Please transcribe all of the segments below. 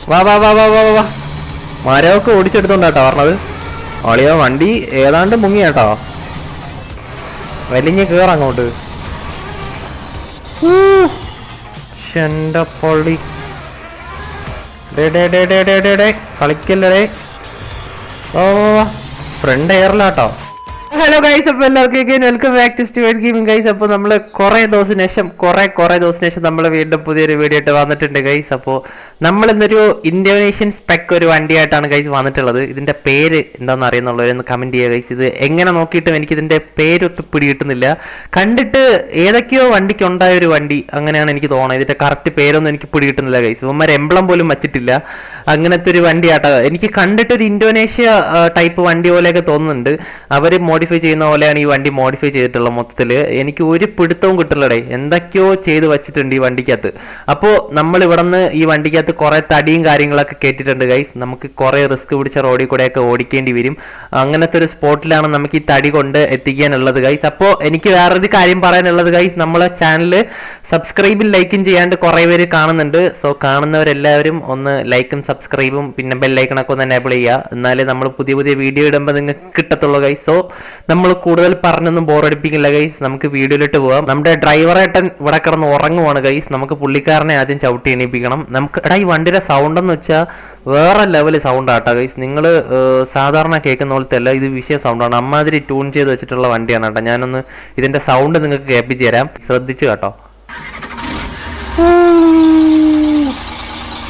വാ വാ വാ വാ വാ വാ. മരമൊക്കെ ഓടിച്ചെടുത്തോണ്ടാട്ടോ പറഞ്ഞത്. അളിയോ വണ്ടി ഏതാണ്ട് മുങ്ങിയാട്ടോ. വലിഞ്ഞ് കേറാം അങ്ങോട്ട്. എന്റെ പൊള്ളി. കളിക്കല്ലേ. ഓ ഫ്രണ്ട് എയറിലാട്ടോ. ഹലോ ഗൈസ്, അപ്പോൾ എല്ലാവർക്കും welcome back to Stuart gaming guys. അപ്പോൾ നമ്മൾ കുറേ ദിവസത്തിന് ശേഷം നമ്മൾ വീണ്ടും പുതിയൊരു വീഡിയോ ആയിട്ട് വന്നിട്ടുണ്ട് ഗൈസ്. അപ്പോൾ നമ്മൾ ഇന്നൊരു ഇന്തോനേഷ്യൻ സ്പെക്ക് ഒരു വണ്ടിയായിട്ടാണ് ഗൈസ് വന്നിട്ടുള്ളത്. ഇതിന്റെ പേര് എന്താണെന്ന് അറിയുന്നുള്ളവരൊന്ന് കമന്റ് ചെയ്യുക ഗൈസ്. ഇത് എങ്ങനെ നോക്കിയിട്ടും എനിക്ക് ഇതിന്റെ പേരൊട്ട് പിടികിട്ടുന്നില്ല. കണ്ടിട്ട് ഏതൊക്കെയോ വണ്ടിക്ക് ഉണ്ടായ ഒരു വണ്ടി അങ്ങനെയാണ് എനിക്ക് തോന്നുന്നത്. ഇതിന്റെ കറക്റ്റ് പേരൊന്നും എനിക്ക് പിടികിട്ടുന്നില്ല ഗൈസ്. ഇവന്മാർ എംബ്ലം പോലും വച്ചിട്ടില്ല. അങ്ങനത്തെ ഒരു വണ്ടിയാട്ടോ. എനിക്ക് കണ്ടിട്ട് ഒരു ഇന്തോനേഷ്യ ടൈപ്പ് വണ്ടി പോലെയൊക്കെ തോന്നുന്നുണ്ട്. അവർ മോഡിഫൈ ചെയ്യുന്ന പോലെയാണ് ഈ വണ്ടി മോഡിഫൈ ചെയ്തിട്ടുള്ളത്. മൊത്തത്തില് എനിക്ക് ഒരു പിടുത്തവും കിട്ടില്ലടേ. എന്തൊക്കെയോ ചെയ്ത് വെച്ചിട്ടുണ്ട് ഈ വണ്ടിക്കകത്ത്. അപ്പോൾ നമ്മൾ ഇവിടെ നിന്ന് ഈ വണ്ടിക്കകത്ത് കുറെ തടിയും കാര്യങ്ങളൊക്കെ കേട്ടിട്ടുണ്ട് ഗൈസ്. നമുക്ക് കുറെ റിസ്ക് പിടിച്ച റോഡിൽ കൂടെയൊക്കെ ഓടിക്കേണ്ടി വരും. അങ്ങനത്തെ ഒരു സ്പോട്ടിലാണ് നമുക്ക് ഈ തടി കൊണ്ട് എത്തിക്കാനുള്ളത് ഗൈസ്. അപ്പോൾ എനിക്ക് വേറൊരു കാര്യം പറയാനുള്ളത് ഗൈസ്, നമ്മളെ ചാനൽ സബ്സ്ക്രൈബും ലൈക്കും ചെയ്യാണ്ട് കുറെ പേര് കാണുന്നുണ്ട്. സോ കാണുന്നവരെല്ലാവരും ഒന്ന് ലൈക്കും സബ്സ്ക്രൈബും പിന്നെ ബെല്ലൈക്കണൊക്കെ ഒന്ന് എനേബിൾ ചെയ്യുക. എന്നാലേ നമ്മൾ പുതിയ വീഡിയോ ഇടുമ്പോൾ നിങ്ങൾക്ക് കിട്ടത്തുള്ളൂ ഗൈസ്. സോ നമ്മൾ കൂടുതൽ പറഞ്ഞൊന്നും ബോറടിപ്പിക്കില്ല ഗൈസ്. നമുക്ക് വീഡിയോയിലിട്ട് പോവാം. നമ്മുടെ ഡ്രൈവറേട്ടൻ ഇവിടെ കിടന്ന് ഉറങ്ങുവാണ് ഗൈസ്. നമുക്ക് പുള്ളിക്കാരനെ ആദ്യം ചവിട്ടി എണീപ്പിക്കണം. നമുക്ക് ഈ വണ്ടിയുടെ സൗണ്ട് എന്ന് വെച്ചാൽ വേറെ ലെവൽ സൗണ്ട് ആട്ടോ ഗൈസ്. നിങ്ങൾ സാധാരണ കേൾക്കുന്ന പോലത്തെ അല്ല, ഇത് വിഷയ സൗണ്ടാണ്. അമ്മാതിരി ട്യൂൺ ചെയ്ത് വെച്ചിട്ടുള്ള വണ്ടിയാണ് കേട്ടോ. ഞാനൊന്ന് ഇതിന്റെ സൗണ്ട് നിങ്ങൾക്ക് കേൾപ്പിച്ചു തരാം, ശ്രദ്ധിച്ചു കേട്ടോ.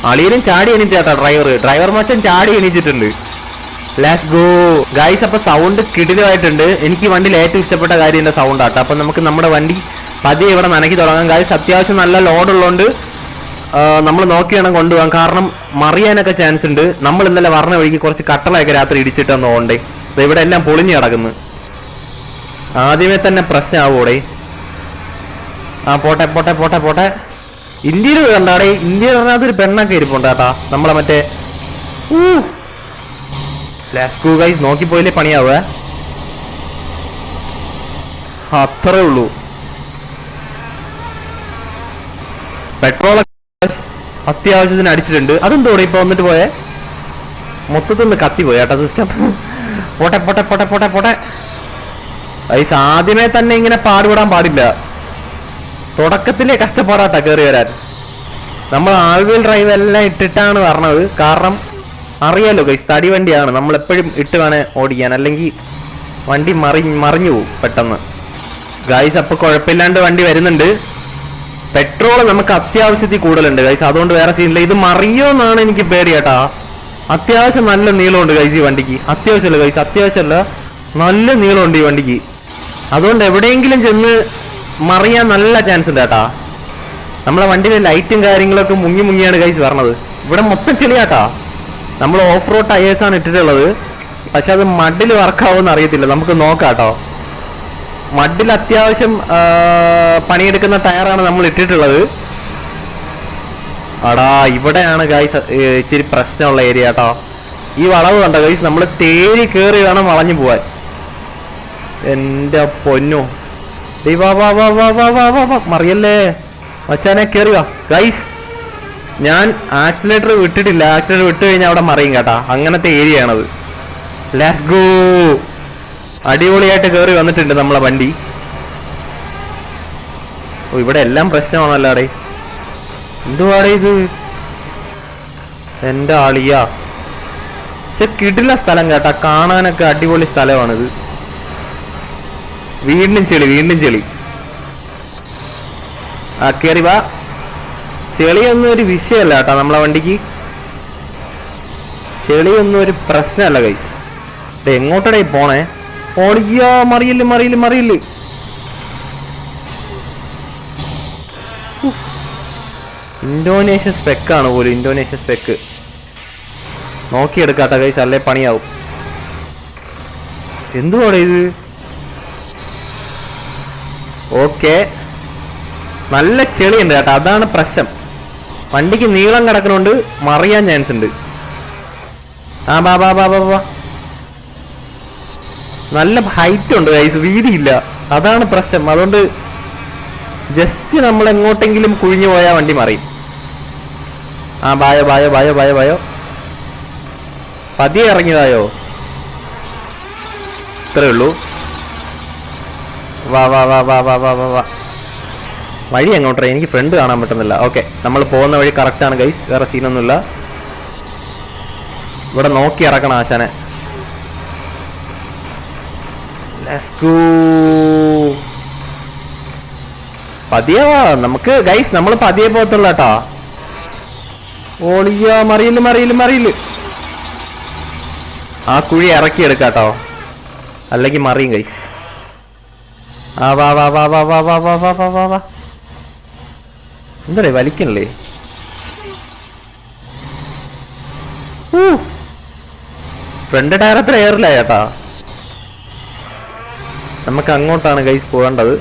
അളിയനും ചാടി എണീറ്റാട്ടോ ഡ്രൈവർ മച്ചൻ ചാടി എണീച്ചിട്ടുണ്ട്. Let's go guys. അപ്പൊ സൗണ്ട് കിടിലമായിട്ടുണ്ട്. എനിക്ക് വണ്ടിയിൽ ഏറ്റവും ഇഷ്ടപ്പെട്ട കാര്യം എന്റെ സൗണ്ട് ആട്ടോ. അപ്പൊ നമുക്ക് നമ്മുടെ വണ്ടി പതിയെ ഇവിടെ നനക്കി തുടങ്ങാം ഗൈസ്. അത്യാവശ്യം നല്ല ലോഡ് ഉള്ളതുകൊണ്ട് നമ്മൾ നോക്കി വേണം കൊണ്ടുപോകാൻ. കാരണം മറിയാനൊക്കെ ചാൻസ് ഉണ്ട്. നമ്മൾ ഇന്നലെ പറഞ്ഞ വഴിക്ക് കുറച്ച് കട്ടളയൊക്കെ രാത്രി ഇടിച്ചിട്ടെന്ന് പോകണ്ടേ. ഇവിടെ എല്ലാം പൊളിഞ്ഞു കിടക്കുന്നു. ആദ്യമേ തന്നെ പ്രശ്നമാവൂടെ. പോട്ടെ പോട്ടെ പോട്ടെ പോട്ടെ. ഇന്ത്യയിൽ കണ്ടാടേ. ഇന്ത്യയിൽ പറഞ്ഞാൽ ഒരു പെണ്ണൊക്കെ ഇരിപ്പുണ്ട് കേട്ടാ. നമ്മളെ മറ്റേ ലെറ്റ്സ് ഗോ ഗൈസ്. നോക്കിപ്പോയില്ലേ പണിയാവുക. അത്രേ ഉള്ളൂ. പെട്രോൾ അത്യാവശ്യത്തിന് അടിച്ചിട്ടുണ്ട്. അതെന്തോടെ ഇപ്പൊ വന്നിട്ട് പോയേ. മൊത്തത്തിൽ കത്തി പോയി കേട്ടോ സിസ്റ്റം. പോട്ടെ പോട്ടെ പോട്ടെ പോട്ടെ പോട്ടെ ഗൈസ്. ആദ്യമേ തന്നെ ഇങ്ങനെ പാടുപെടാൻ പാടില്ല. തുടക്കത്തിലെ കഷ്ടപ്പാടാട്ടാ കയറി വരാൻ. നമ്മൾ ആൾവീൽ ഡ്രൈവ് എല്ലാം ഇട്ടിട്ടാണ് പറഞ്ഞത്. കാരണം അറിയാലോ ഗൈസ്, തടി വണ്ടിയാണ്. നമ്മൾ എപ്പോഴും ഇട്ട് വേണേ ഓടിക്കാൻ, അല്ലെങ്കിൽ വണ്ടി മറിഞ്ഞു പോകും പെട്ടെന്ന് ഗൈസ്. അപ്പൊ കുഴപ്പമില്ലാണ്ട് വണ്ടി വരുന്നുണ്ട്. പെട്രോൾ നമുക്ക് അത്യാവശ്യത്തിൽ കൂടുതലുണ്ട് ഗൈസ്. അതുകൊണ്ട് വേറെ സീനില്ല. ഇത് മറിയോന്നാണ് എനിക്ക് പേടി കേട്ടാ. അത്യാവശ്യം നല്ല നീളമുണ്ട് ഗൈസ് ഈ വണ്ടിക്ക്. അത്യാവശ്യമല്ല ഗൈസ്, അത്യാവശ്യമല്ല, നല്ല നീളമുണ്ട് ഈ വണ്ടിക്ക്. അതുകൊണ്ട് എവിടെയെങ്കിലും ചെന്ന് മറിയാൻ നല്ല ചാൻസ് ഉണ്ട് കേട്ടാ. നമ്മളെ വണ്ടിയിലെ ലൈറ്റും കാര്യങ്ങളൊക്കെ മുങ്ങിയാണ് ഗൈസ് പറഞ്ഞത്. ഇവിടെ മൊത്തം ചെളിയാട്ടാ. നമ്മൾ ഓഫ് റോഡ് ടയേഴ്സാണ് ഇട്ടിട്ടുള്ളത്. പക്ഷെ അത് മഡിൽ വർക്കാവുമെന്ന് അറിയത്തില്ല. നമുക്ക് നോക്കാം കേട്ടോ. മഡിൽ അത്യാവശ്യം പണിയെടുക്കുന്ന ടയറാണ് നമ്മൾ ഇട്ടിട്ടുള്ളത്. അടാ ഇവിടെയാണ് ഗൈസ് ഇച്ചിരി പ്രശ്നമുള്ള ഏരിയ കേട്ടോ. ഈ വളവ് കണ്ടോ ഗൈസ്, നമ്മൾ തേരി കയറി വേണം വളഞ്ഞു പോവാൻ. എന്റെ പൊന്നു. വാ വാ വാ വാ വാ വാ വാ വാ. മറിയല്ലേ മച്ചാനെ, കയറി വാ ഗൈസ്. ഞാൻ ആക്സിലേറ്റർ വിട്ടിട്ടില്ല. ആക്സിലേറ്റർ വിട്ട് കഴിഞ്ഞാൽ അവിടെ മറിയും കേട്ടാ. അങ്ങനത്തെ ഏരിയ ആണത്. Let's go. അടിപൊളിയായിട്ട് കയറി വന്നിട്ടുണ്ട് നമ്മളെ വണ്ടി. ഓ ഇവിടെ എല്ലാം പ്രശ്നമാണല്ലാടെ. എന്തുവാടേ ഇത്. എന്റെ ആളിയാ. പക്ഷെ കിടില സ്ഥലം കേട്ടാ. കാണാനൊക്കെ അടിപൊളി സ്ഥലമാണിത്. വീണ്ടും ചെളി. കയറി വാ. ചെളിയൊന്നും ഒരു വിഷയമല്ല കേട്ടോ നമ്മളെ വണ്ടിക്ക്. ചെളിയൊന്നും ഒരു പ്രശ്നമല്ല കൈസ്. എങ്ങോട്ടടേ പോണേ. ഓടിയാ. മറിയില്ല. ഇന്തോനേഷ്യൻ സ്പെക്കാണ് പോലും. ഇന്തോനേഷ്യൻ സ്പെക്ക് നോക്കിയെടുക്കാത്ത കൈസ്, അല്ലേ പണിയാവും. എന്തുവാടേ ഇത്. ഓക്കെ, നല്ല ചെളിയുണ്ട് കേട്ടോ. അതാണ് പ്രശ്നം. വണ്ടിക്ക് നീളം കിടക്കണോണ്ട് മറിയാൻ ചാൻസ് ഉണ്ട്. ബാ. നല്ല ഹൈറ്റ് ഉണ്ട് ഗൈസ്, വീതിയില്ല. അതാണ് പ്രശ്നം. അതുകൊണ്ട് ജസ്റ്റ് നമ്മൾ എങ്ങോട്ടെങ്കിലും കുഴിഞ്ഞു പോയാൽ വണ്ടി മറിയും. ആ ബായോ ബായോ ബായോ ബായോ ബായോ പതിയെ ഇറങ്ങിയതായോ? ഇത്രേ ഉള്ളൂ. വാ വാ വാ വാ വാ വാ വാ വാ. വഴി എങ്ങോട്ടേ? എനിക്ക് ഫ്രണ്ട് കാണാൻ പറ്റുന്നില്ല. ഓക്കെ, നമ്മൾ പോകുന്ന വഴി കറക്റ്റാണ് ഗൈസ്, വേറെ സീനൊന്നുമില്ല. ഇവിടെ നോക്കി ഇറക്കണം ആശാനെ. പതിയെ നമുക്ക് ഗൈസ്, നമ്മൾ പതിയെ പോകത്തുള്ള കേട്ടാ. ഓളിയ മറിയില് മറിയില് മറിയില്. ആ കുഴി ഇറക്കി എടുക്കാട്ടോ, അല്ലെങ്കിൽ മറിയും ഗൈസ്. ആ വാ വാ വാ വാ വാ വാ വാ വാ വാ വാ വാ. എന്താ വലിക്കണല്ലേ? ഫ്രണ്ട് ടയർ അത്ര എയറില്ല ചേട്ടാ. നമുക്ക് അങ്ങോട്ടാണ് ഗൈസ് പോകേണ്ടത്.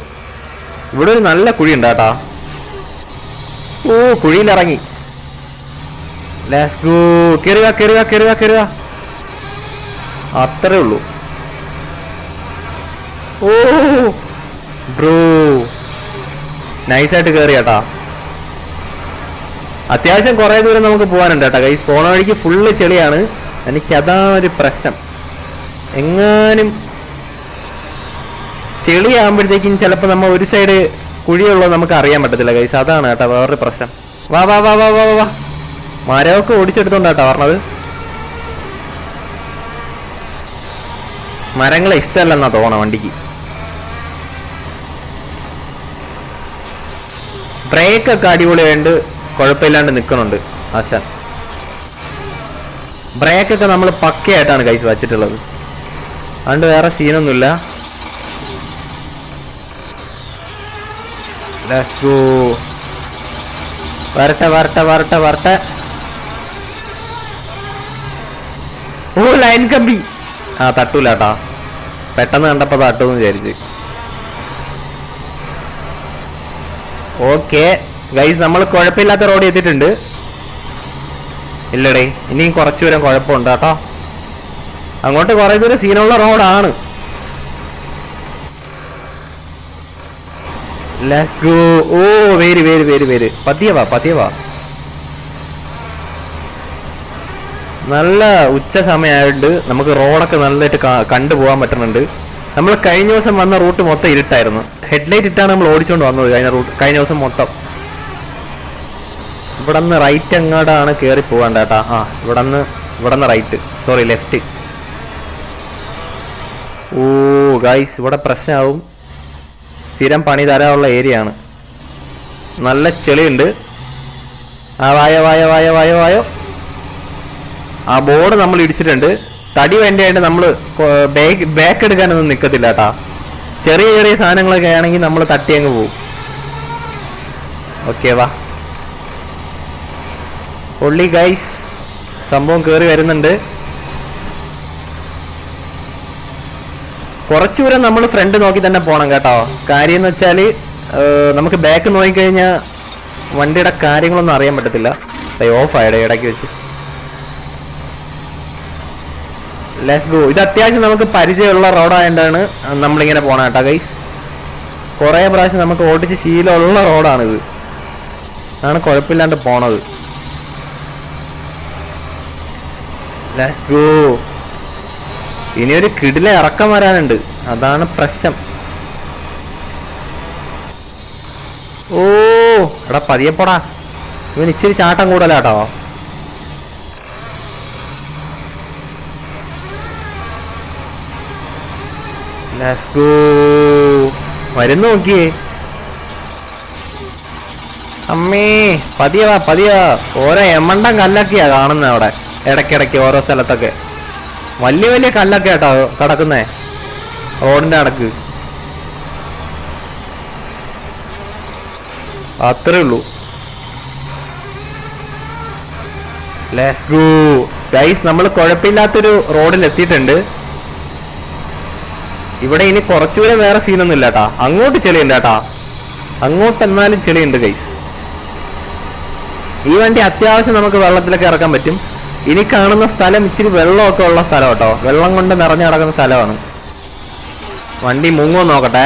ഇവിടെ ഒരു നല്ല കുഴി ഉണ്ട് കേട്ടാ. ഓ കുഴിയിലിറങ്ങി. Let's go. കേറുക കേറുക കേറുക കേറുക. അത്രേ ഉള്ളൂ. ഓ ബ്രോ നൈസായിട്ട് കയറി കേട്ടാ. അത്യാവശ്യം കുറെ ദൂരം നമുക്ക് പോകാനുണ്ട് കേട്ടോ ഗൈസ്. പോണ വഴിക്ക് ഫുള്ള് ചെളിയാണ്. എനിക്കതാ ഒരു പ്രശ്നം. എങ്ങാനും ചെളിയാകുമ്പോഴത്തേക്കും ചിലപ്പോൾ നമ്മൾ ഒരു സൈഡ് കുഴിയുള്ളത് നമുക്ക് അറിയാൻ പറ്റത്തില്ല ഗൈസ്. അതാണ് കേട്ടോ വേറൊരു പ്രശ്നം. വാ വാ വാ വാ വാ വാ. മരമൊക്കെ ഓടിച്ചെടുത്തോണ്ടാട്ടോ പറഞ്ഞത്. മരങ്ങളെ ഇഷ്ടമല്ലെന്നാ തോന്നണം വണ്ടിക്ക്. ബ്രേക്കൊക്കെ അടിപൊളിയായിട്ട് കുഴപ്പമില്ലാണ്ട് നിൽക്കുന്നുണ്ട് ആശാൻ. ബ്രേക്കൊക്കെ നമ്മൾ പക്കയായിട്ടാണ് ഗൈസ് വച്ചിട്ടുള്ളത്, അതുകൊണ്ട് വേറെ സീനൊന്നുമില്ല. Let's go. വരട്ടെ വരട്ടെ വരട്ടെ വരട്ടെ. ഓ ലൈൻ കമ്പി. ആ തട്ടൂല കേട്ടാ, പെട്ടെന്ന് കണ്ടപ്പോ തട്ടുമെന്ന് വിചാരിച്ച്. ഓക്കെ ഗൈസ്, നമ്മൾ കുഴപ്പമില്ലാത്ത റോഡ് എത്തിയിട്ടുണ്ട്. ഇല്ലടേ, ഇനിയും കുറച്ചു ദൂരം കുഴപ്പമുണ്ട് കേട്ടോ. അങ്ങോട്ട് കുറെ ദൂരം സീനുള്ള റോഡാണ്. Let's go. ഓ വേര് വേര് വേര് വേര്. പതിയെ വാ പതിയെ വാ. നല്ല ഉച്ച സമയമായിട്ട് നമുക്ക് റോഡൊക്കെ നല്ലതായിട്ട് കണ്ടുപോകാൻ പറ്റുന്നുണ്ട്. നമ്മൾ കഴിഞ്ഞ ദിവസം വന്ന റൂട്ട് മൊത്തം ഇരുട്ടായിരുന്നു. ഹെഡ്ലൈറ്റ് ഇട്ടാണ് നമ്മൾ ഓടിച്ചുകൊണ്ട് വന്നത് കഴിഞ്ഞ ദിവസം മൊത്തം. ഇവിടെ നിന്ന് റൈറ്റ് എങ്ങോട്ടാണ് കയറി പോകണ്ട കേട്ടാ. ആ ഇവിടെ നിന്ന് റൈറ്റ്, സോറി ലെഫ്റ്റ്. ഓ ഗൈസ്, ഇവിടെ പ്രശ്നമാവും. സ്ഥിരം പണി തരാനുള്ള ഏരിയ ആണ്. നല്ല ചെളിയുണ്ട്. ആ വായോ വായോ വായോ വായോ വായോ. ആ ബോർഡ് നമ്മൾ ഇടിച്ചിട്ടുണ്ട്. തടി വേണ്ടിയായിട്ട് നമ്മൾ ബാക്ക് എടുക്കാനൊന്നും നിൽക്കത്തില്ല കേട്ടാ. ചെറിയ ചെറിയ സാധനങ്ങളൊക്കെ ആണെങ്കിൽ നമ്മൾ തട്ടി അങ്ങ് പോവും. ഓക്കെ വാ. ഒള്ളി ഗൈസ്, സംഭവം കയറി വരുന്നുണ്ട്. കുറച്ചു ദൂരം നമ്മൾ ഫ്രണ്ട് നോക്കി തന്നെ പോകണം കേട്ടോ. കാര്യം എന്ന് വെച്ചാൽ നമുക്ക് ബാക്ക് നോക്കിക്കഴിഞ്ഞാൽ വണ്ടിയുടെ കാര്യങ്ങളൊന്നും അറിയാൻ പറ്റത്തില്ല. ഓഫ് ആയിടെ ഇടയ്ക്ക് വെച്ച്. Let's go. ഇത് അത്യാവശ്യം നമുക്ക് പരിചയമുള്ള റോഡായതുകൊണ്ടാണ് നമ്മളിങ്ങനെ പോണ കേട്ടോ ഗൈസ്. കുറേ പ്രാവശ്യം നമുക്ക് ഓടിച്ച് ശീലമുള്ള റോഡാണിത്, അതാണ് കുഴപ്പമില്ലാണ്ട് പോണത്. Let's go. ഇനിയൊരു കിടില ഇറക്കം വരാനുണ്ട്, അതാണ് പ്രശ്നം. ഓ എടാ പതിയെ പോടാ, ഇവൻ ഇച്ചിരി ചാട്ടം കൂടുതലാട്ടോ. Let's go. വരുന്നു നോക്കിയേ. അമ്മേ പതിയെ വാ പതിയെ വാ. ഓരോ എമ്മണ്ടം കല്ലൊക്കെയാ കാണുന്നത് അവിടെ ഇടയ്ക്കിടയ്ക്ക് ഓരോ സ്ഥലത്തൊക്കെ. വലിയ വലിയ കല്ലൊക്കെ കേട്ടോ കിടക്കുന്നേ റോഡിന്റെ അടക്ക്. അത്രേ ഉള്ളൂ. Let's go guys. നമ്മൾ കുഴപ്പമില്ലാത്തൊരു റോഡിൽ എത്തിയിട്ടുണ്ട്. ഇവിടെ ഇനി കുറച്ചുകൂടെ വേറെ സീനൊന്നും ഇല്ല കേട്ടാ. അങ്ങോട്ട് ചെളിയുണ്ട് കേട്ടാ, അങ്ങോട്ട് എന്നാലും ചെളിയുണ്ട് ഗൈസ്. ഈ വണ്ടി അത്യാവശ്യം നമുക്ക് വെള്ളത്തിലൊക്കെ ഇറക്കാൻ പറ്റും. ഇനി കാണുന്ന സ്ഥലം ഇച്ചിരി വെള്ളമൊക്കെ ഉള്ള സ്ഥലം കേട്ടോ, വെള്ളം കൊണ്ട് നിറഞ്ഞു കിടക്കുന്ന സ്ഥലമാണ്. വണ്ടി മുങ്ങോ നോക്കട്ടെ.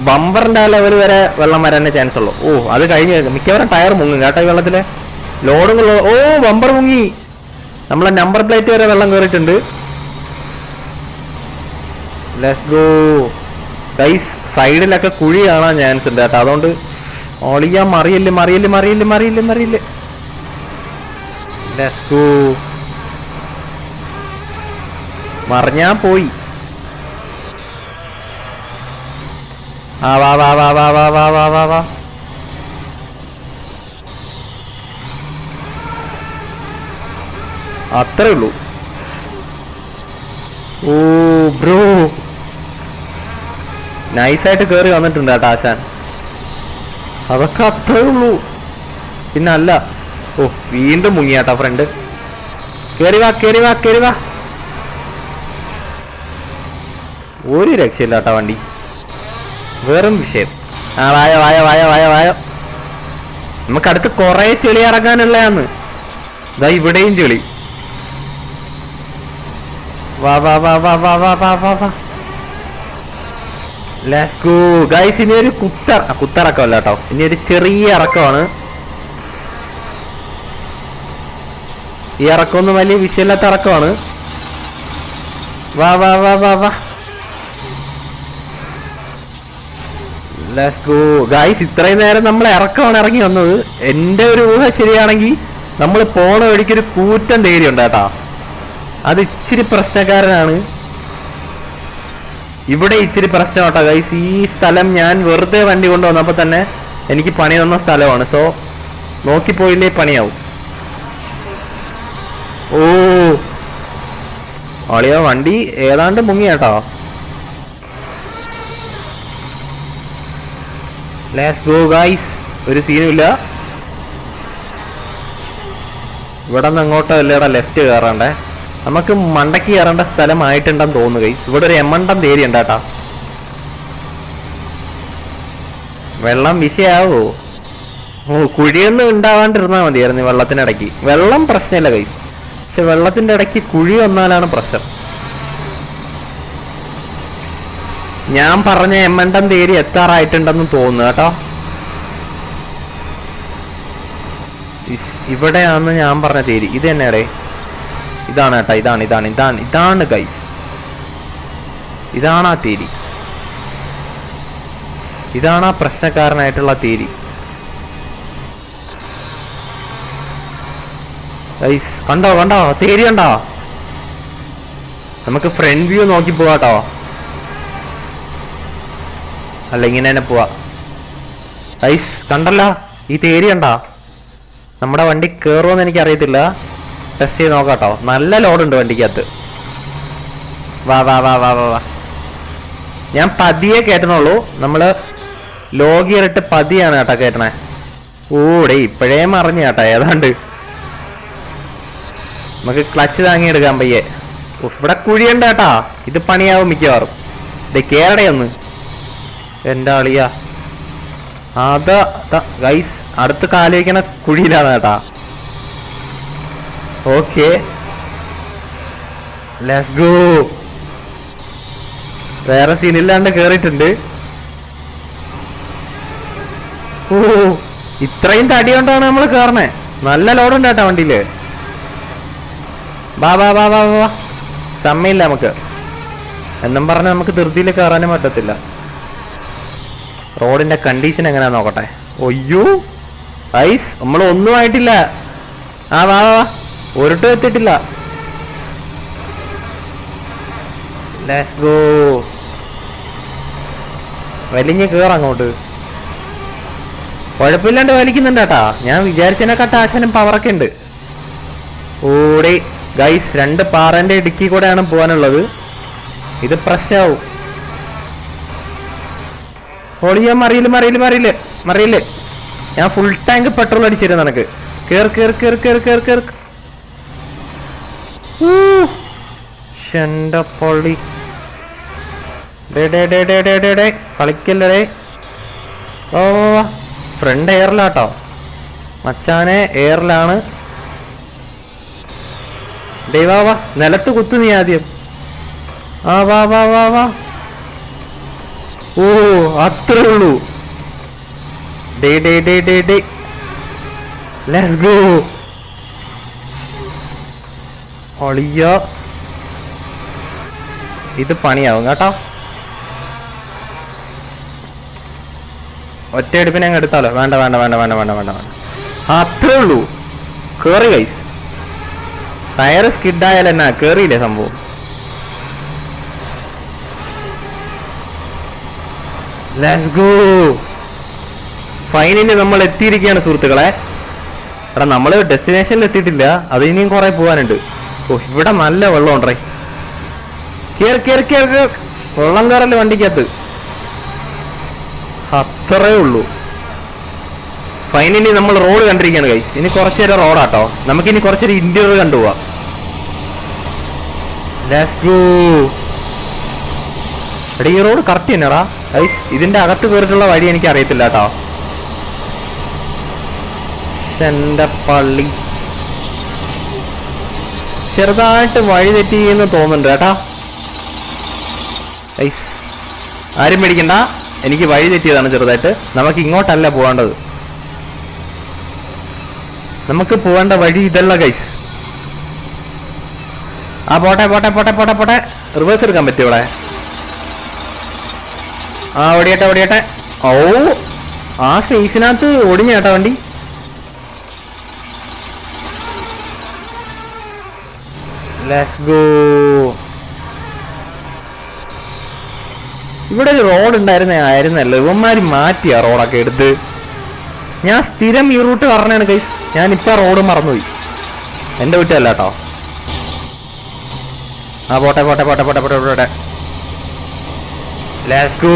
ബമ്പറിന്റെ ലെവൽ വരെ വെള്ളം വരാനേ ചാൻസ് ഉള്ളൂ. ഓ അത് കഴിഞ്ഞ് മിക്കവാറും ടയർ മുങ്ങും കേട്ടോ ഈ വെള്ളത്തില്. ലോഡും ഓ ബമ്പർ മുങ്ങി. നമ്മളെ നമ്പർ പ്ലേറ്റ് വരെ വെള്ളം കയറിയിട്ടുണ്ട്. Let's go guys. സൈഡിലൊക്കെ കുഴി കാണാൻ ചാൻസ് ഉണ്ട് കേട്ടോ, അതുകൊണ്ട് ഒളിയാൻ മറിയില്ല. Let's go. മറിഞ്ഞാ പോയി. ആ വാ. അത്രേ ഉള്ളൂ. ഓ ബ്രോ നൈസായിട്ട് കേറി വന്നിട്ടുണ്ട് കേട്ടോ ആശാൻ. അതൊക്കെ അത്രേ ഉള്ളൂ, പിന്നെ അല്ല. ഓ വീണ്ടും മുങ്ങിയാട്ടോ ഫ്രണ്ട്. കേറി വാ. ഒരു രക്ഷയില്ല കേട്ടോ വണ്ടി, വെറും വിഷയം. ആ വായ. നമുക്കടുത്ത് കൊറേ ചെളി ഇറങ്ങാനുള്ളതാന്ന്. ഇതാ ഇവിടെയും ചെളി. വാ. Let's go guys. ഇനി ഒരു കുത്തിറക്കമല്ല കേട്ടോ, ഇനി ഒരു ചെറിയ ഇറക്കമാണ്. ഈ ഇറക്കമൊന്നും വലിയ വിഷയമില്ലാത്ത ഇറക്കമാണ്. വാ. Let's go guys. ഇത്രയും നേരം നമ്മൾ ഇറക്കമാണ് ഇറങ്ങി വന്നത്. എൻ്റെ ഒരു ഊഹ ശരിയാണെങ്കിൽ നമ്മൾ പോണ വഴിക്കൊരു കൂറ്റൻ തേരി ഉണ്ട് കേട്ടോ, അത് ഇച്ചിരി പ്രശ്നക്കാരനാണ്. ഇവിടെ ഇച്ചിരി പ്രശ്നം കേട്ടോ ഗൈസ്. ഈ സ്ഥലം ഞാൻ വെറുതെ വണ്ടി കൊണ്ടുവന്നപ്പോൾ തന്നെ എനിക്ക് പണി തന്ന സ്ഥലമാണ്. സോ നോക്കിപ്പോയില്ലേ പണിയാവും. ഓ അളിയോ വണ്ടി ഏതാണ്ട് മുങ്ങി കേട്ടോ. Let's go guys. ഒരു സീനും ഇല്ല. ഇവിടെ നിന്ന് അങ്ങോട്ടോ അല്ലേടാ ലെഫ്റ്റ് കയറണ്ടേ, നമുക്ക് മണ്ടയ്ക്ക് കയറേണ്ട സ്ഥലമായിട്ടുണ്ടെന്ന് തോന്നുന്നു ഗൈസ്. ഇവിടെ ഒരു എമ്മണ്ടം തേരി ഉണ്ട് കേട്ടാ. വെള്ളം വിഷയാവോ? ഓ കുഴിയൊന്നും ഉണ്ടാവാണ്ടിരുന്നാൽ മതിയായിരുന്നു വെള്ളത്തിനിടയ്ക്ക്. വെള്ളം പ്രശ്നമില്ല ഗൈസ്, പക്ഷെ വെള്ളത്തിന്റെ ഇടയ്ക്ക് കുഴി വന്നാലാണ് പ്രശ്നം. ഞാൻ പറഞ്ഞ എമ്മണ്ടം തേരി എത്താറായിട്ടുണ്ടെന്ന് തോന്നുന്നു കേട്ടോ. ഇവിടെയാന്ന് ഞാൻ പറഞ്ഞ തേരി. ഇത് തന്നെയാടേ, ഇതാണ് കേട്ടോ. ഇതാണ് ഗൈസ്, ഇതാണ് ആ തേരി. ഇതാണ് ആ പ്രശ്നക്കാരനായിട്ടുള്ള തേരി ഗൈസ്. കണ്ടോ തേരി കണ്ടോ? നമുക്ക് ഫ്രണ്ട് വ്യൂ നോക്കി പോവാട്ടോ, അല്ല ഇങ്ങനെ തന്നെ പോവാ ഗൈസ്. കണ്ടല്ലോ ഈ തേരി കണ്ടോ? നമ്മുടെ വണ്ടി കയറുമെന്ന് എനിക്ക് അറിയത്തില്ല, ടെസ്റ്റ് ചെയ്ത് നോക്കാട്ടോ. നല്ല ലോഡുണ്ട് വണ്ടിക്കകത്ത്. വാ. ഞാൻ പതിയെ കയറ്റണുള്ളൂ, നമ്മള് ലോ ഗിയർ ഇട്ട് പതിയാണ് കേട്ടോ കയറ്റണേ. ഓടേ ഇപ്പോഴേ മറിഞ്ഞ കേട്ടോ ഏതാണ്ട്. നമുക്ക് ക്ലച്ച് താങ്ങി എടുക്കാൻ പയ്യെ. ഇവിടെ കുഴിയുണ്ട് കേട്ടാ, ഇത് പണിയാവും മിക്കവാറും. ഇത് കേരടയൊന്ന് എൻ്റെ അളിയാ. അതാ ഗൈസ് അടുത്ത് കാല് വയ്ക്കണ കുഴിയിലാണ് കേട്ടാ. Okay let's go. വേറെ സീനില്ലാണ്ട് കേറിയിട്ടുണ്ട്. ഓ ഇത്രയും തടി കൊണ്ടാണ് നമ്മൾ കേറണേ. നല്ല ലോഡുണ്ട് കേട്ടാ വണ്ടിയില്. വാ സമയമില്ല നമുക്ക് എന്നും പറഞ്ഞാൽ നമുക്ക് ധൃതിയിൽ കയറാനും പറ്റത്തില്ല. റോഡിന്റെ കണ്ടീഷൻ എങ്ങനെയാ നോക്കട്ടെ. ഒയ്യോ ഐസ് നമ്മളൊന്നും ആയിട്ടില്ല. ആ വാ ഒരിട്ടും എത്തിയിട്ടില്ല. Let's go. വലിഞ്ഞ് കേറാം അങ്ങോട്ട്. കുഴപ്പമില്ലാണ്ട് വലിക്കുന്നുണ്ട് കേട്ടാ. ഞാൻ വിചാരിച്ചതിനെക്കാട്ട ആശാനും പവറൊക്കെ ഉണ്ട്. ഓടി ഗൈസ് 2 പാറന്റെ ഇടുക്കി കൂടെയാണ് പോകാനുള്ളത്. ഇത് പ്രശ്നമാവും. ഒളിയാ മറിയില്ല. ഞാൻ ഫുൾ ടാങ്ക് പെട്രോൾ അടിച്ചിരുന്നു നിനക്ക്. കേറ്. പൊളി. കളിക്കല്ലേ. ഓ ഫ്രണ്ട് എയറിലാട്ടോ മച്ചാനെ, എയറിലാണ്. വാ നിലത്ത് കുത്തു നീ ആദ്യം. ആ വാ ഓ അത്രേ ഉള്ളൂ. ഡേ ഡേ ഡേ ഡേ ഡേ ലെറ്റ്സ് ഗോ. ഒളിയ ഇത് പണിയാവും കേട്ടോ. ഒറ്റയെടുപ്പിനെ അങ്ങ് എടുത്താലോ? വേണ്ട വേണ്ട വേണ്ട വേണ്ട വേണ്ട വേണ്ട വേണ്ട. അത്രേ ഉള്ളൂ. കേറി ഗൈസ്. ടയർ സ്കിഡായാലും എന്നാ കേറിയില്ലേ സംഭവം. Let's go. ഫൈനലി നമ്മൾ എത്തിയിരിക്കുകയാണ് സുഹൃത്തുക്കളെ. എടാ നമ്മൾ ഡെസ്റ്റിനേഷനിൽ എത്തിയിട്ടില്ല, അത് ഇനിയും കുറെ പോകാനുണ്ട്. ഓ ഇവിടെ നല്ല വെള്ളം ഉണ്ടേ. കേറി കേറി കേറി. വെള്ളം കയറല് വണ്ടിക്കകത്ത്. അത്രേ ഉള്ളൂ. ഫൈനലി നമ്മൾ റോഡ് കണ്ടിരിക്കുകയാണ് കൈ. ഇനി കുറച്ചു നേരം റോഡാട്ടോ. നമുക്കിനി കുറച്ചൊരു ഇന്റീരിയർ കണ്ടുപോവാം. Let's go. എടാ ഈ റോഡ് കറക്റ്റ് തന്നെടാ ഗൈസ്. ഇതിന്റെ അകത്ത് കയറിയിട്ടുള്ള വഴി എനിക്ക് അറിയത്തില്ല കേട്ടോ. എന്റെ പള്ളി ചെറുതായിട്ട് വഴി തെറ്റിയെന്ന് തോന്നുന്നുണ്ട് കേട്ടാ ഗൈസ്. ആരും പേടിക്കണ്ട, എനിക്ക് വഴി തെറ്റിയതാണ് ചെറുതായിട്ട്. നമുക്ക് ഇങ്ങോട്ടല്ല പോകേണ്ടത്. നമുക്ക് പോകേണ്ട വഴി ഇതല്ല ഗൈസ്. ആ പോട്ടെ പോട്ടെ പോട്ടെ പോട്ടെ പോട്ടെ. റിവേഴ്സ് എടുക്കാൻ പറ്റും ഇവിടെ. ആ ഓടിയട്ടെ ഓടിയട്ടെ. ഓ ആ സ്പേസിനകത്ത് ഓടിഞ്ഞ കേട്ടോ വണ്ടി. Let's go. ഇവിടെ ഒരു റോഡ് ആയിരുന്നല്ലോ. ഇവന്മാര് മാറ്റിയ റോഡൊക്കെ എടുത്ത്. ഞാൻ സ്ഥിരം ഈ റൂട്ട് പറഞ്ഞാണ് ഗൈസ്. ഞാനിപ്പോ റോഡ് മറന്നുപോയി. എന്റെ കുറ്റമല്ല കേട്ടോ. ആ പോട്ടെ പോട്ടെ പോട്ടെ പോട്ടെ പോട്ടെ പോട്ടെ. Let's go.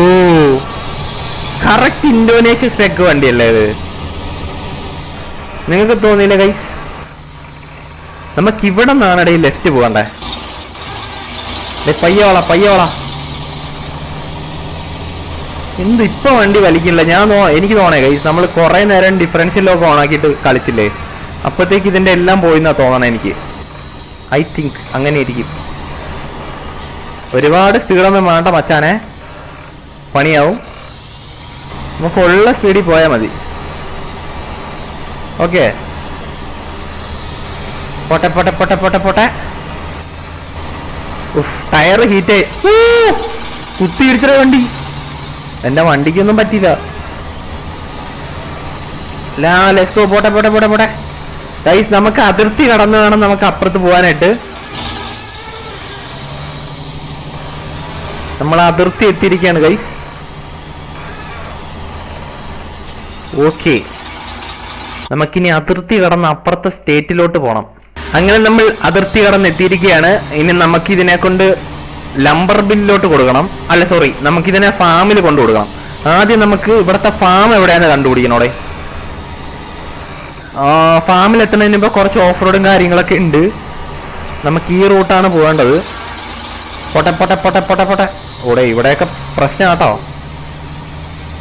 Correct Indonesia spec വണ്ടിയല്ലേ ഇത്? നിങ്ങൾക്ക് തോന്നിയില്ല ഗൈസ്? നമുക്ക് ഇവിടെ നിന്നാണ് ലെഫ്റ്റ് പോകണ്ടേ. പയ്യോള പയ്യോള. എന്ത് ഇപ്പൊ വണ്ടി വലിക്കില്ല. എനിക്ക് തോന്നേ ഗൈസ്, നമ്മൾ കുറെ നേരം ഡിഫറൻഷ്യൽ ലോക്ക് ഓൺ ആക്കിയിട്ട് കളിച്ചില്ലേ, അപ്പത്തേക്ക് ഇതിന്റെ എല്ലാം പോയിന്നാ തോന്നണേ എനിക്ക്. ഐ തിങ്ക് അങ്ങനെ ഇരിക്കും. ഒരുപാട് സ്പീഡൊന്നും വേണ്ട മച്ചാനെ, പണിയാവും. നമുക്ക് ഉള്ള സ്പീഡിൽ പോയാൽ മതി. ഓക്കെ പോട്ടെ പോട്ടെ പോട്ടെ പോട്ടെ പോട്ടെ. ടയർ ഹീറ്റ് കുത്തി ഇടിച്ചത് വണ്ടി. എന്റെ വണ്ടിക്കൊന്നും പറ്റില്ല. Let's go. പോട്ടെ പോട്ടെ പോട്ടെ പോട്ടെ ഗൈസ്. നമുക്ക് അതിർത്തി കടന്നു വേണം നമുക്ക് അപ്പുറത്ത് പോകാനായിട്ട്. നമ്മൾ അതിർത്തി എത്തിയിരിക്കുകയാണ് ഗൈസ്. ഓക്കെ നമുക്കിനി അതിർത്തി കടന്ന് അപ്പുറത്തെ സ്റ്റേറ്റിലോട്ട് പോകണം. അങ്ങനെ നമ്മൾ അതിർത്തി കടന്ന് എത്തിയിരിക്കുകയാണ്. ഇനി നമുക്കിതിനെ കൊണ്ട് ലംബർ ബില്ലിലോട്ട് കൊടുക്കണം. അല്ല സോറി, നമുക്കിതിനെ ഫാമിൽ കൊണ്ടു കൊടുക്കണം. ആദ്യം നമുക്ക് ഇവിടുത്തെ ഫാം എവിടെയാന്ന് കണ്ടുപിടിക്കണോടെ. ഫാമിൽ എത്തുന്നതിന് മുമ്പ് കുറച്ച് ഓഫ് റോഡും കാര്യങ്ങളൊക്കെ ഉണ്ട്. നമുക്ക് ഈ റൂട്ടാണ് പോകേണ്ടത്. പോട്ടെ പോട്ടെ പോട്ടെ പോട്ടെ പോട്ടെ. ഓടെ ഇവിടെയൊക്കെ പ്രശ്നം കേട്ടോ.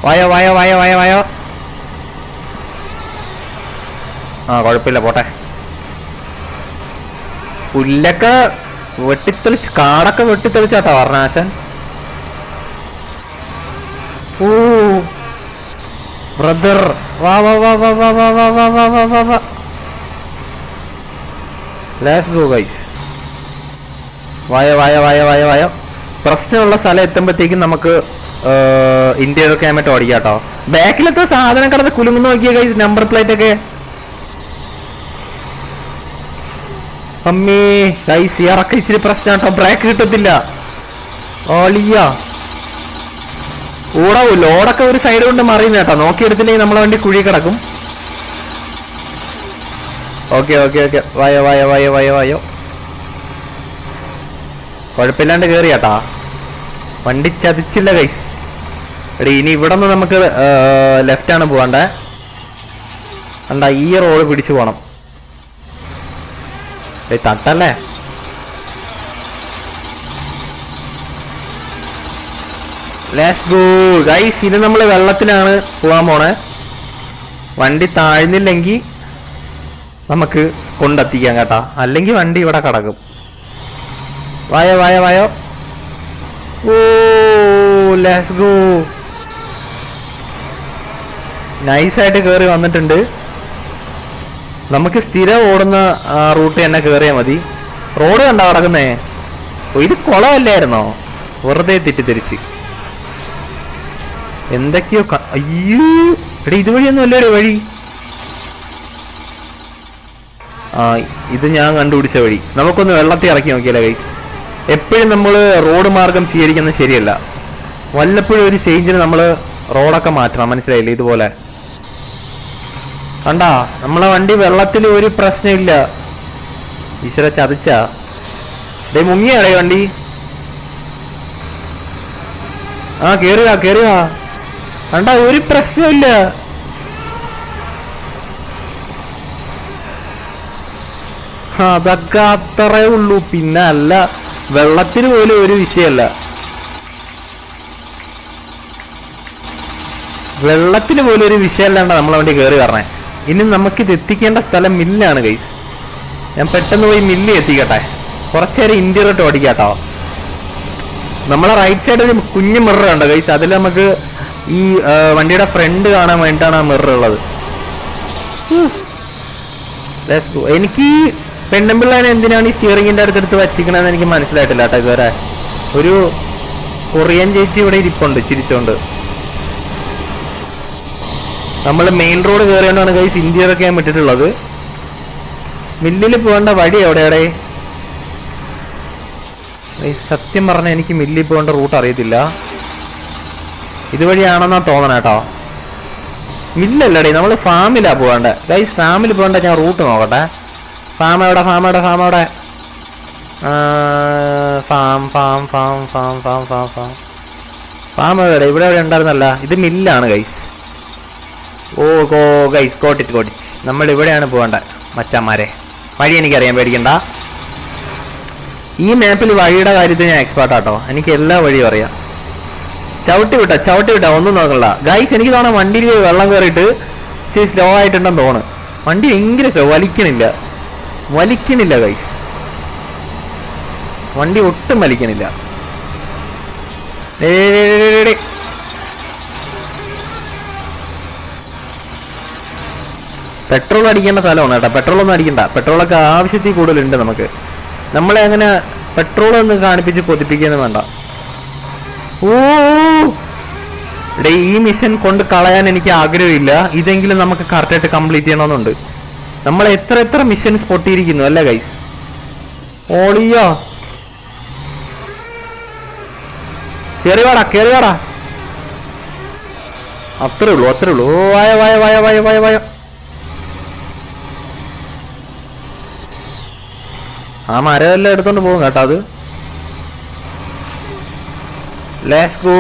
വായോ വായോ വായോ വായോ വായോ. ആ കുഴപ്പമില്ല പോട്ടെ. പുല്ലൊക്കെ വെട്ടിത്തെളിച്ച്, കാടൊക്കെ വെട്ടിത്തെളിച്ചാട്ടോ വർണ്ണാശൻ. ഓ ബ്രദർ വാ വാ വാ വാ വാ വാ വാ വാ വാ വാ വാ വാ. Let's go guys. വായോ വായോ വായോ വായോ വായോ. പ്രശ്നമുള്ള സ്ഥലം എത്തുമ്പോഴത്തേക്കും നമുക്ക് ഇന്ത്യയിൽ ക്യാമറ്റ് ഓടിക്കാം കേട്ടോ. ബാക്കിലത്തെ സാധനം കിടന്ന് കുലുങ്ങുന്ന നോക്കിയ ഗൈസ്, നമ്പർ പ്ലേറ്റ് ഒക്കെ. അമ്മേ ഗൈസ്, ഇറക്കം ഇച്ചിരി പ്രശ്നം കേട്ടോ. ബ്രേക്ക് കിട്ടത്തില്ല. ഓളിയ ഓടാവൂ. ലോഡൊക്കെ ഒരു സൈഡ് കൊണ്ട് മറിയുന്ന കേട്ടോ. നോക്കിയെടുത്തില്ലെങ്കിൽ നമ്മളെ വണ്ടി കുഴി കിടക്കും. Okay okay okay. വായോ വായോ വായോ വായോ വായോ. കുഴപ്പമില്ലാണ്ട് കയറി കേട്ടാ. വണ്ടി ചതിച്ചില്ല ഗൈസ്. എടി ഇനി ഇവിടെ നിന്ന് നമുക്ക് ലെഫ്റ്റ് ആണ് പോകണ്ടേ. കണ്ടാ ഈ റോഡ് പിടിച്ചു പോണം. തട്ടല്ലേ. Let's go guys. ഇനി നമ്മൾ വെള്ളത്തിലാണ് പോകാൻ പോണേ. വണ്ടി താഴ്ന്നില്ലെങ്കിൽ നമുക്ക് കൊണ്ടെത്തിക്കാം കേട്ടാ, അല്ലെങ്കിൽ വണ്ടി ഇവിടെ കിടക്കും. വായോ വായോ വായോ. ഓ ലെറ്റ്സ് ഗോ. നൈസായിട്ട് കയറി വന്നിട്ടുണ്ട്. നമുക്ക് സ്ഥിരം ഓടുന്ന റൂട്ട് തന്നെ കയറിയാൽ മതി. റോഡ് കണ്ടോ കിടക്കുന്നേ? ഇത് കുളമല്ലായിരുന്നോ? വെറുതെ തെറ്റിദ്ധരിച്ച് എന്തൊക്കെയോ. അയ്യോ എടാ, ഇതുവഴിയൊന്നും അല്ലേ വഴി? ഇത് ഞാൻ കണ്ടുപിടിച്ച വഴി. നമുക്കൊന്ന് വെള്ളത്തിൽ ഇറക്കി നോക്കിയല്ലേ കൈ. എപ്പോഴും നമ്മൾ റോഡ് മാർഗം സ്വീകരിക്കുന്നത് ശരിയല്ല. വല്ലപ്പോഴും ഒരു ചേഞ്ചിന് നമ്മൾ റോഡൊക്കെ മാറ്റണം, മനസ്സിലായില്ലേ? ഇതുപോലെ കണ്ടാ, നമ്മളെ വണ്ടി വെള്ളത്തിൽ ഒരു പ്രശ്നമില്ല. ഈശ്വര ചതിച്ചാ. ഡേ മുങ്ങിയാടേ വണ്ടി. കേറുക കണ്ടാ, ഒരു പ്രശ്നമില്ല. അതൊക്കെ അത്രേ ഉള്ളൂ. പിന്നെ അല്ല, വെള്ളത്തിന് പോലും ഒരു വിഷയമല്ല. വെള്ളത്തിന് പോലും ഒരു വിഷയമല്ലാണ്ട നമ്മളെ വണ്ടി കയറി പറഞ്ഞേ. ഇനി നമുക്കിത് എത്തിക്കേണ്ട സ്ഥലം മില്ലാണ് ഗൈസ്. ഞാൻ പെട്ടെന്ന് പോയി മില്ല് എത്തിക്കട്ടെ. കുറച്ചേരം ഇന്റീരിയർ ഓടിക്കാട്ടോ. നമ്മളെ റൈറ്റ് സൈഡിൽ ഒരു കുഞ്ഞു മിറർ ഉണ്ട് ഗൈസ്. അതിൽ നമുക്ക് ഈ വണ്ടിയുടെ ഫ്രണ്ട് കാണാൻ വേണ്ടിയിട്ടാണ് ആ മിറർ ഉള്ളത്. എനിക്ക് പെണ്ണുമ്പിള്ളേനെ എന്തിനാണ് ഈ സ്റ്റിയറിംഗിന്റെ അടുത്തെടുത്ത് വച്ചിക്കണെന്ന് എനിക്ക് മനസ്സിലായിട്ടില്ല കേട്ടോ ഇതുവരെ. ഒരു കൊറിയൻ ചേച്ചി ഇവിടെ ഇരിപ്പുണ്ട് ചിരിച്ചോണ്ട്. നമ്മൾ മെയിൻ റോഡ് കയറിയോണ്ടാണ് ഗൈസ് ഇന്റീരിയർ ഒക്കെ ഞാൻ വിട്ടിട്ടുള്ളത്. മില്ലിൽ പോകേണ്ട വഴി എവിടെയാടേ? സത്യം പറഞ്ഞാൽ എനിക്ക് മില്ലിൽ പോകേണ്ട റൂട്ട് അറിയത്തില്ല. ഇതുവഴിയാണെന്നാ തോന്നണ കേട്ടോ. മില്ലല്ലടേ, നമ്മൾ ഫാമിലാ പോകേണ്ടത് ഗൈസ്. ഫാമിൽ പോകേണ്ട ഞാൻ റൂട്ട് നോക്കട്ടെ. ഫാം എവിടെ? ഫാം എവിടെ? ഇവിടെ എവിടെ ഉണ്ടായിരുന്നല്ല. ഇത് മില്ലാണ് ഗൈസ്. ഗൈസ് കോട്ടിച്ച് നമ്മൾ ഇവിടെയാണ് പോകേണ്ടത് മച്ചാന്മാരെ. വഴി എനിക്കറിയാൻ, പേടിക്കണ്ട. ഈ മാപ്പിൽ വഴിയുടെ കാര്യത്തിൽ ഞാൻ എക്സ്പേർട്ട് ആട്ടോ. എനിക്ക് എല്ലാ വഴിയും അറിയാം. ചവിട്ടി വിട്ടാ ഒന്നും നോക്കണ്ട ഗൈസ്. എനിക്ക് തോന്നാം വണ്ടിയിൽ വെള്ളം കയറിയിട്ട് ഇച്ചിരി സ്ലോ ആയിട്ടുണ്ടെന്ന് തോന്നുന്നു. വണ്ടി ഭയങ്കര സ്ലോ, വലിക്കണില്ല ഗൈസ്. വണ്ടി ഒട്ടും വലിക്കണില്ല. പെട്രോൾ അടിക്കേണ്ട സ്ഥലമാണ് കേട്ടോ. പെട്രോളൊന്നും അടിക്കണ്ട. പെട്രോളൊക്കെ ആവശ്യത്തിൽ കൂടുതലുണ്ട് നമുക്ക്. നമ്മളെ അങ്ങനെ പെട്രോൾ ഒന്ന് കാണിപ്പിച്ച് കൊതിപ്പിക്കുന്നു വേണ്ട. ഈ മിഷൻ കൊണ്ട് കളയാൻ എനിക്ക് ആഗ്രഹമില്ല. ഇതെങ്കിലും നമുക്ക് കറക്റ്റായിട്ട് കംപ്ലീറ്റ് ചെയ്യണമെന്നുണ്ട്. നമ്മൾ എത്ര മിഷൻസ് പൊട്ടിയിരിക്കുന്നു അല്ലേ ഗൈസ്? ഓളിയോ കേറി വാടാ. അത്രേ ഉള്ളൂ. വായ. ആ മരം എല്ലാം എടുത്തോണ്ട് പോകും കേട്ടോ. അത് ലെറ്റ്സ് ഗോ.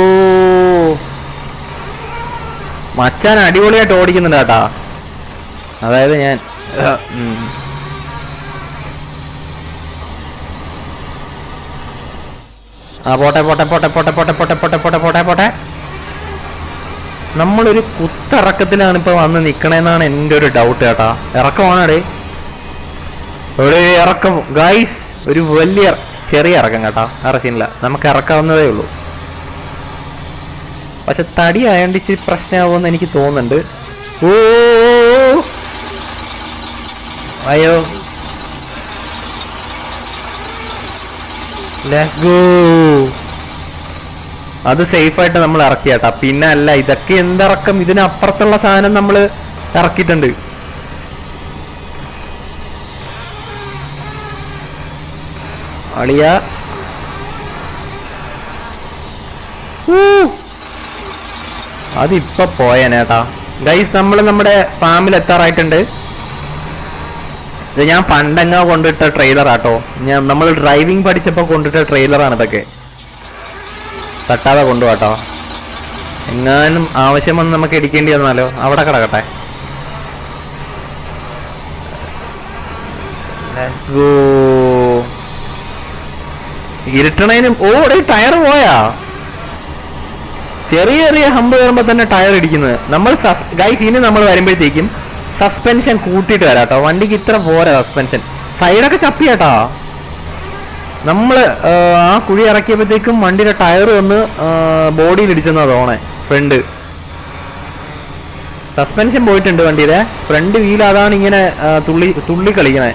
മച്ചാൻ അടിപൊളിയായിട്ട് ഓടിക്കുന്നുണ്ട് കേട്ടാ. അതായത് ഞാൻ പോട്ടെ. നമ്മളൊരു കുത്തിറക്കത്തിലാണ് ഇപ്പൊ വന്ന് നിക്കണേന്നാണ് എൻ്റെ ഒരു ഡൗട്ട് കേട്ടാ. ഇറക്കമാണേ ഒരു ഇറക്കം ഗൈസ്. ഒരു വലിയ ചെറിയ ഇറക്കം കേട്ടോ. ഇറച്ചില്ല, നമുക്ക് ഇറക്കാവുന്നതേ ഉള്ളൂ. പക്ഷെ തടി ആയതുകൊണ്ട് ഇച്ചിരി പ്രശ്നമാവുമെന്ന് എനിക്ക് തോന്നുന്നുണ്ട്. അയ്യോ ലെറ്റ്സ് ഗോ. അത് സേഫായിട്ട് നമ്മൾ ഇറക്കിയാട്ടാ. പിന്നെ അല്ല, ഇതൊക്കെ എന്തിറക്കം. ഇതിനപ്പുറത്തുള്ള സാധനം നമ്മൾ ഇറക്കിയിട്ടുണ്ട്. അളിയ അതിപ്പോ പോയനേട്ടാ ഗൈസ്. നമ്മൾ നമ്മുടെ ഫാമിൽ എത്താറായിട്ടുണ്ട്. ഇത് ഞാൻ പണ്ടെങ്ങാ കൊണ്ടിട്ട ട്രെയിലറാട്ടോ. നമ്മൾ ഡ്രൈവിംഗ് പഠിച്ചപ്പോ കൊണ്ടിട്ട ട്രെയിലറാണ് ഇതൊക്കെ. തട്ടാതെ കൊണ്ടുപോട്ടോ. എങ്ങാനും ആവശ്യം വന്ന് നമുക്ക് എടുക്കേണ്ടി വന്നാലോ. അവിടെ കിടക്കട്ടെ. ഇരുട്ടണേനും ടയർ പോയാ. ചെറിയ ഹമ്പ് കയറുമ്പോ തന്നെ ടയർ ഇടിക്കുന്നത്. നമ്മൾ ഗൈസ് ഇനി നമ്മൾ വരുമ്പോഴത്തേക്കും സസ്പെൻഷൻ കൂട്ടിയിട്ട് വരാട്ടോ. വണ്ടിക്ക് ഇത്ര പോരാ സസ്പെൻഷൻ. സൈഡൊക്കെ ചപ്പിയാട്ടോ. നമ്മൾ ആ കുഴി ഇറക്കിയപ്പോഴത്തേക്കും വണ്ടിയുടെ ടയർ വന്ന് ബോഡിയിൽ ഇടിച്ചെന്നാ തോണേ. ഫ്രണ്ട് സസ്പെൻഷൻ പോയിട്ടുണ്ട് വണ്ടിയുടെ. ഫ്രണ്ട് വീൽ അതാണ് ഇങ്ങനെ തുള്ളി കളിക്കണേ.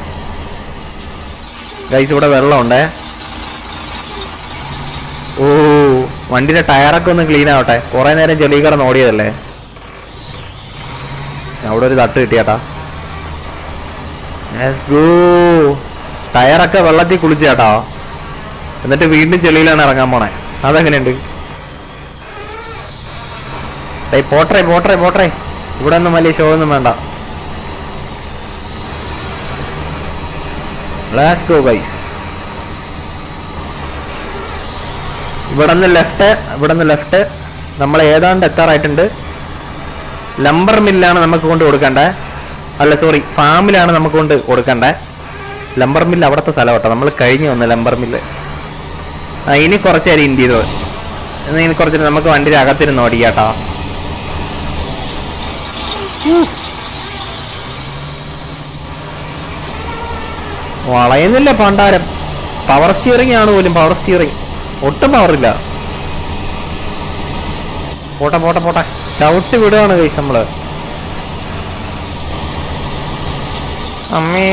ഗൈസ് ഇവിടെ വെള്ളമുണ്ടേ. ഓ വണ്ടിയുടെ ടയറൊക്കെ ഒന്ന് ക്ലീൻ ആവട്ടെ. കുറെ നേരം ചെളി കിടന്ന് ഓടിയതല്ലേ. അവിടെ ഒരു തട്ട് കിട്ടിയാട്ടാ. ടയറൊക്കെ വെള്ളത്തിൽ കുളിച്ചാട്ടോ. എന്നിട്ട് വീണ്ടും ചെളിയിലാണ് ഇറങ്ങാൻ പോണേ. അതെങ്ങനെയുണ്ട്? പോട്ടെ പോട്ടെ പോട്ടെ. ഇവിടെ ഒന്നും വലിയ ഷോ ഒന്നും വേണ്ട. Let's go guys. ഇവിടുന്ന് ലെഫ്റ്റ് നമ്മൾ ഏതാണ്ട് എത്താറായിട്ടുണ്ട്. ലംബർ മില്ലാണ് നമുക്ക് കൊണ്ട് കൊടുക്കണ്ടേ. അല്ല സോറി, ഫാമിലാണ് നമുക്ക് കൊണ്ട് കൊടുക്കണ്ടേ. ലംബർ മില്ല് അവിടുത്തെ സ്ഥലം കേട്ടോ. നമ്മൾ കഴിഞ്ഞു വന്ന ലംബർ മില്ല്. ഇനി കുറച്ച് നേരം ഇന്ത്യയിൽ ഇനി കുറച്ച് നമുക്ക് വണ്ടിയുടെ അകത്തിരുന്ന് ഓടിക്കാട്ടോ. വളയുന്നില്ല പണ്ടാരം. പവർ സ്റ്റിയറിംഗ് ആണ് പോലും. പവർ സ്റ്റിയറിംഗ് ഒട്ടും പവറില്ല. പോട്ടെ പോട്ടെ പോട്ടെ. ചവിട്ടി വിടുകയാണ് കഴിച്ച് നമ്മള്. അമ്മേ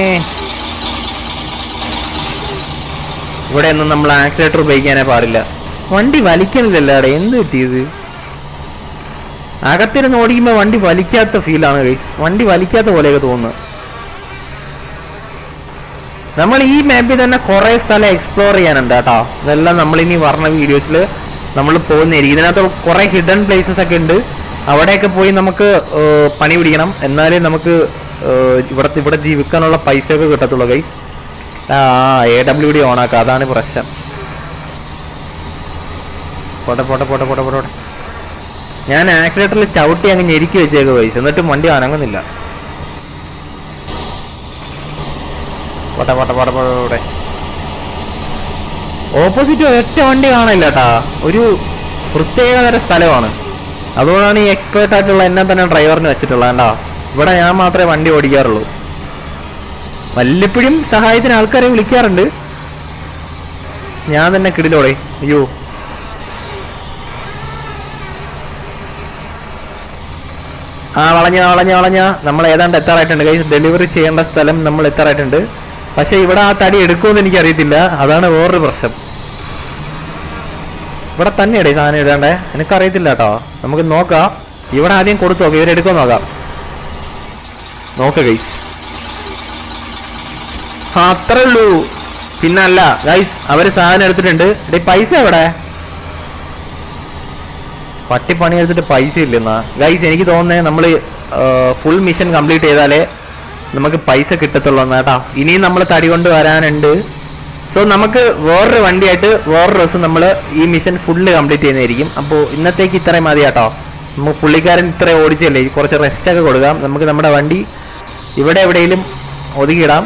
ഇവിടെ ഒന്നും നമ്മൾ ആക്സിലേറ്റർ ഉപയോഗിക്കാനേ പാടില്ല. വണ്ടി വലിക്കണില്ലല്ലോ അവിടെ. എന്ത് കിട്ടിയത്? അകത്തിരുന്ന് ഓടിക്കുമ്പോ വണ്ടി വലിക്കാത്ത ഫീലാണ് കഴിച്ച്. വണ്ടി വലിക്കാത്ത പോലെയൊക്കെ തോന്നുന്നു. നമ്മൾ ഈ മാപ്പിൽ തന്നെ കുറെ സ്ഥലം എക്സ്പ്ലോർ ചെയ്യാനുണ്ട് കേട്ടോ. ഇതെല്ലാം നമ്മളിനി പറഞ്ഞ വീഡിയോസിൽ നമ്മൾ പോകുന്നതായിരിക്കും. ഇതിനകത്ത് കുറെ ഹിഡൻ പ്ലേസസ് ഒക്കെ ഉണ്ട്. അവിടെയൊക്കെ പോയി നമുക്ക് പണി പിടിക്കണം. എന്നാലേ നമുക്ക് ഇവിടെ ജീവിക്കാനുള്ള പൈസ ഒക്കെ കിട്ടത്തുള്ളൂ ഗൈസ്. AWD ഓണാക്കുക, അതാണ് പ്രശ്നം. പോട്ടെ പോട്ടെ പോട്ടെ പോട്ടെ പോട്ടെ. ഞാൻ ആക്സിലേറ്ററിൽ ചവിട്ടി അങ്ങ് ഞെരുക്കി വെച്ചേക്ക് പൈസ. എന്നിട്ടും വണ്ടി അനങ്ങുന്നില്ല. പോട്ടെ പോട്ടെ പോട്ടെ പോട്ടെ. ഓപ്പോസിറ്റ് ഒറ്റ വണ്ടി കാണില്ല കേട്ടാ. ഒരു പ്രത്യേകതര സ്ഥലമാണ്. അതുകൊണ്ടാണ് ഈ എക്സ്പേർട്ട് ആയിട്ടുള്ള എന്നെ തന്നെ ഡ്രൈവറിന് വെച്ചിട്ടുള്ളത്. കണ്ടാ, ഇവിടെ ഞാൻ മാത്രമേ വണ്ടി ഓടിക്കാറുള്ളൂ. വല്ലപ്പോഴും സഹായത്തിന് ആൾക്കാരെ വിളിക്കാറുണ്ട്. ഞാൻ തന്നെ കിടിലോടെ. അയ്യോ വളഞ്ഞ നമ്മൾ ഏതാണ്ട് എത്താറായിട്ടുണ്ട് ഗൈസ്. ഡെലിവറി ചെയ്യേണ്ട സ്ഥലം നമ്മൾ എത്താറായിട്ടുണ്ട്. പക്ഷെ ഇവിടെ ആ തടി എടുക്കുമെന്ന് എനിക്കറിയത്തില്ല. അതാണ് വേറൊരു പ്രശ്നം. ഇവിടെ തന്നെയാണ് ഈ സാധനം ഇടേണ്ടേ. എനിക്കറിയത്തില്ല കേട്ടോ. നമുക്ക് നോക്കാം. ഇവിടെ ആദ്യം കൊടുത്തു നോക്കാം. ഇവരെടുക്കുമോ നോക്കാം. നോക്ക ഗൈസ്. അത്രേ ഉള്ളൂ. പിന്നല്ല ഗൈസ്, അവര് സാധനം എടുത്തിട്ടുണ്ട്. പൈസ എവിടെ? പട്ടിപ്പണി എടുത്തിട്ട് പൈസ ഇല്ലെന്നാ ഗൈസ്. എനിക്ക് തോന്നുന്നത് നമ്മൾ ഫുൾ മിഷൻ കംപ്ലീറ്റ് ചെയ്താലേ നമുക്ക് പൈസ കിട്ടത്തുള്ളൂ കേട്ടോ. ഇനിയും നമ്മൾ തടി കൊണ്ട് വരാനുണ്ട്. സോ നമുക്ക് വേറൊരു വണ്ടിയായിട്ട് വേറൊരു ദിവസം നമ്മൾ ഈ മിഷൻ ഫുള്ള് കംപ്ലീറ്റ് ചെയ്യുന്നതായിരിക്കും. അപ്പോൾ ഇന്നത്തേക്ക് ഇത്രയും മതി കേട്ടോ. നമുക്ക് പുള്ളിക്കാരൻ ഇത്ര ഓടിച്ചല്ലേ, കുറച്ച് റെസ്റ്റ് ഒക്കെ കൊടുക്കാം. നമുക്ക് നമ്മുടെ വണ്ടി ഇവിടെ എവിടെയെങ്കിലും ഒതുക്കിയിടാം.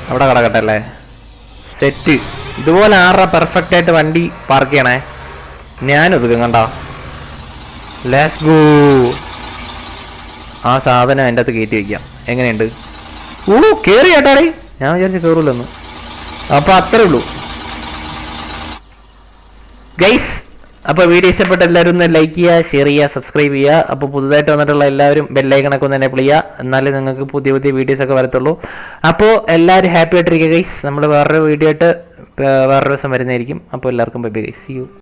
അവിടെ കിടക്കട്ടെ അല്ലേ. സെറ്റ്. ഇതുപോലെ പെർഫെക്റ്റ് ആയിട്ട് വണ്ടി പാർക്ക് ചെയ്യണേ. ഞാൻ ഒതുക്കും കണ്ടോ. Let's go. ആ സാധനം അതിൻ്റെ അകത്ത് കയറ്റി വയ്ക്കാം. എങ്ങനെയുണ്ട്? കേറി കേട്ടാടേ. ഞാൻ വിചാരിച്ചു കയറൂലെന്ന്. അപ്പൊ അത്രേ ഉള്ളൂ ഗൈസ്. അപ്പോൾ വീഡിയോ ഇഷ്ടപ്പെട്ട എല്ലാവരും ഒന്ന് ലൈക്ക് ചെയ്യുക, ഷെയർ ചെയ്യുക, സബ്സ്ക്രൈബ് ചെയ്യുക. അപ്പോൾ പുതുതായിട്ട് വന്നിട്ടുള്ള എല്ലാവരും ബെല്ലൈക്കണൊക്കെ ഒന്ന് എനേബിൾ ചെയ്യുക. എന്നാലേ നിങ്ങൾക്ക് പുതിയ പുതിയ വീഡിയോസ് ഒക്കെ വരത്തുള്ളൂ. അപ്പോൾ എല്ലാവരും ഹാപ്പി ആയിട്ടിരിക്കുക ഗൈസ്. നമ്മൾ വേറൊരു വീഡിയോ ആയിട്ട് വേറൊരു ദിവസം വരുന്നതായിരിക്കും. അപ്പോൾ എല്ലാവർക്കും bye bye guys. See U.